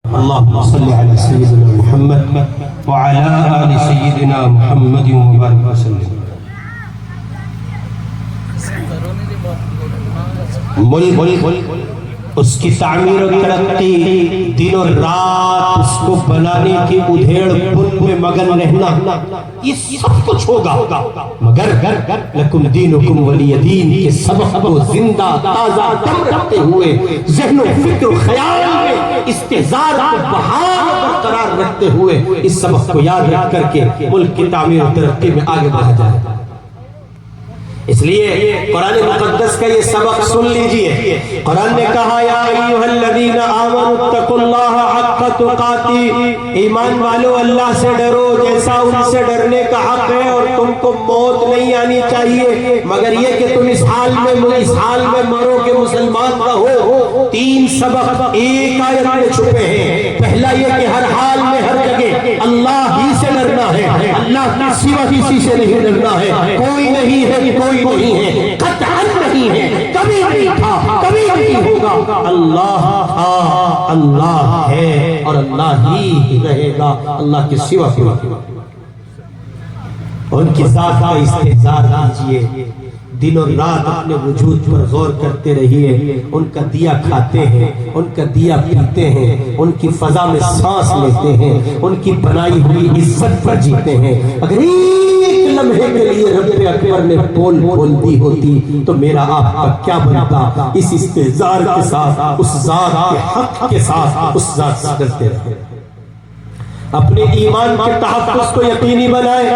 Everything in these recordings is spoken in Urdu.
اللهم صل على سيدنا محمد وعلى آل سيدنا محمد وبارك وسلم. ملک اس کی تعمیر و ترقی، دن اور رات اس کو بنانے کی ادھیڑ پن میں مگن رہنا، یہ سب کچھ ہوگا، مگر لکم دینکم ولی دین کے سبق کو زندہ تازہ دم رکھتے ہوئے، ذہن و فکر و خیال میں استحضار کو بحال برقرار رکھتے ہوئے اس سبق کو یاد رکھ کر کے ملک کی تعمیر و ترقی میں آگے بڑھا جائے. اس لیے قرآن مقدس کا یہ سبق سن لیجئے. قرآن نے کہا یا ایھا الذین آمنوا اتقوا اللہ حق تقاتہ، ایمان والو اللہ سے ڈرو جیسا ان سے ڈرنے کا حق ہے، اور تم کو موت نہیں آنی چاہیے مگر یہ کہ تم اس حال میں مرو کہ مسلمان رہو. تین سبق ایک آیت میں چھپے ہیں. پہلا یہ کہ ہر حال میں ہر جگہ اللہ ہی سے ڈرنا ہے، اللہ کے سوا کسی سے نہیں ڈرنا ہے. کوئی نہیں ہے، کوئی نہیں ہے، قطعاً نہیں ہے، کبھی نہیں تھا، کبھی نہیں ہوگا. اللہ تھا، اللہ ہے اور اللہ ہی رہے گا، اللہ کے سوا کوئی. ان کی ذات کا استحضار کیجئے، دن اور رات اپنے وجود پر غور کرتے رہیے. ان کا دیا کھاتے ہیں، ان کا دیا پیتے ہیں، ان کی فضا میں سانس لیتے ہیں، ان کی بنائی ہوئی عزت پر جیتے ہیں. اگر ایک لمحے کے لیے رب اکبر نے پول کھول دی ہوتی تو میرا آپ کا کیا بنتا؟ اس استحضار کے ساتھ، اس ذات کے حق کے ساتھ اس ذات سے ڈرتے رہے. اپنے ایمان کے تحفظ کو یقینی بنائیں.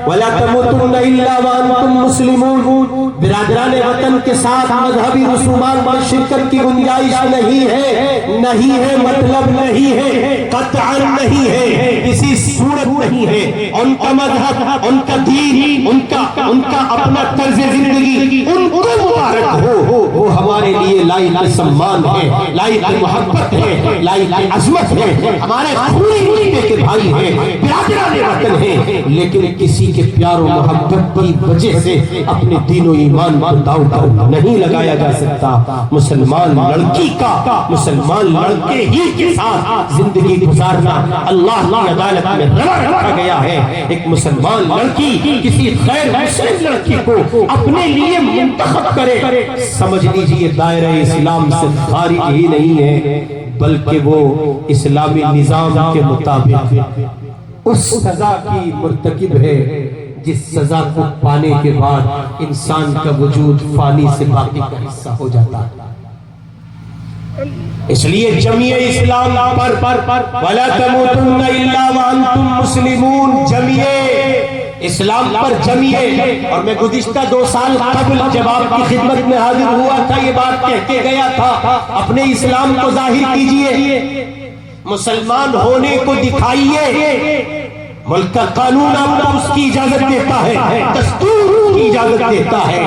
وَلَا تَمُوتُنَّ إِلَّا وَأَنْتُمْ مُسْلِمُونَ. برادران وطن کے ساتھ مذہبی رسومات میں شرکت کی گنجائش نہیں ہے، مطلب نہیں ہے، قطعاً نہیں ہے، کسی صورت نہیں ہے. ان کا مذہب، ان کا دین، ان کا اپنا طرز زندگی ان کو مبارک ہو. وہ ہمارے لیے لائق سمان ہے، لائق محبت ہے، لائق عظمت ہے. ہمارے پوری کے بھائی ہیں، برادران وطن ہیں، لیکن کسی کے پیار و محبت کی وجہ سے اپنے دین و ایمان پر داؤ پر نہیں لگایا جا سکتا. مسلمان لڑکی کا مسلمان لڑکے ہی کے ساتھ زندگی گزارنا اللہ کی عدالت میں روا رکھا گیا ہے. ایک مسلمان لڑکی کسی غیر مسلم لڑکی کو اپنے لیے منتخب کرے، سمجھ لیجئے دائرہ اسلام سے خارج ہی نہیں ہے، بلکہ وہ اسلامی نظام کے مطابق اس سزا کی مرتکب ہے جس سزا کو پانے کے بعد انسان کا وجود فانی سے باقی کا حصہ ہو جاتا ہے. اس لیے جمعیہ اسلام پر وَلَا تَمُوتُنَّ إِلَّا وَأَنْتُمْ مُسْلِمُونَ، جمعیہ اسلام پر جمعیہ. اور میں گزشتہ 2 سال قبل جب آپ کی خدمت میں حاضر ہوا تھا یہ بات کہہ کے گیا تھا، اپنے اسلام کو ظاہر کیجئے، مسلمان ہونے کو دکھائیے. ملک کا قانون آپ کو اس کی اجازت دیتا ہے، دستور کی اجازت دیتا ہے.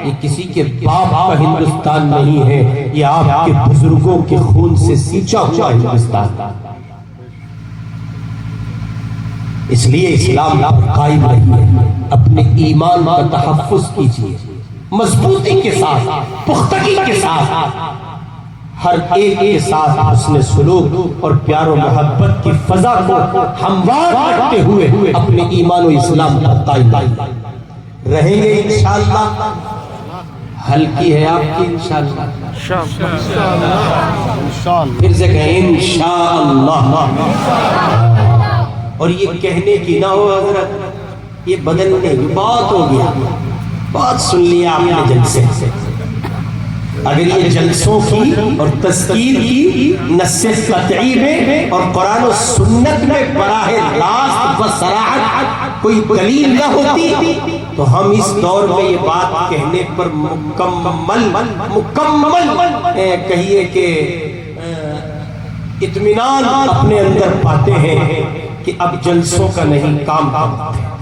یہ کسی کے باپ کا ہندوستان نہیں ہے، یہ آپ کے بزرگوں کے خون سے سینچا ہوا ہندوستان. اس لیے اسلام پر قائم رہیے، اپنے ایمان کا تحفظ کیجیے، مضبوطی کے ساتھ، پختگی کے ساتھ، ہر ایک کے ساتھ حسن سلوک اور پیار و محبت کی فضا کو ہموار رکھتے ہوئے اپنے ایمان و اسلام پر قائم رہیں گے. انشاءاللہ ہلکی ہے آپ کی انشاءاللہ، پھر سے کہیں انشاءاللہ. اور یہ کہنے کی نہ ہو حضرت، یہ بدلنے کی بات ہو گیا، بات سن لیا آپ نے جلسے سے. اگر یہ جلسوں کی اور تذکیر کی نص قطعی میں اور قرآن و سنت میں براہ راست و صراحت کوئی دلیل نہ ہوتی تو ہم اس دور میں یہ بات کہنے پر مکمل کہیے کہ اطمینان اپنے اندر پاتے ہیں کہ اب جلسوں کا نہیں کام کرتے.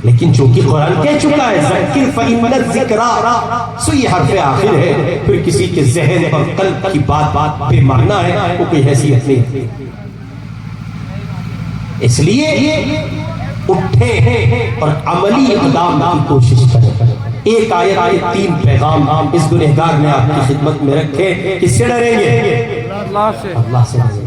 لیکن چونکہ قرآن کہہ چکا ہے ذکر فإن الذکرى، سو یہ حرف آخر ہے، پھر کسی کے ذہن اور قلب کی بات بے معنی ہے، وہ کوئی حیثیت نہیں. اس لیے اٹھیں اور عملی اقدام کی کوشش کریں. ایک آیت کے 3 پیغام اس گنہگار نے آپ کی خدمت میں رکھے. کس سے ڈریں گے؟ اللہ سے.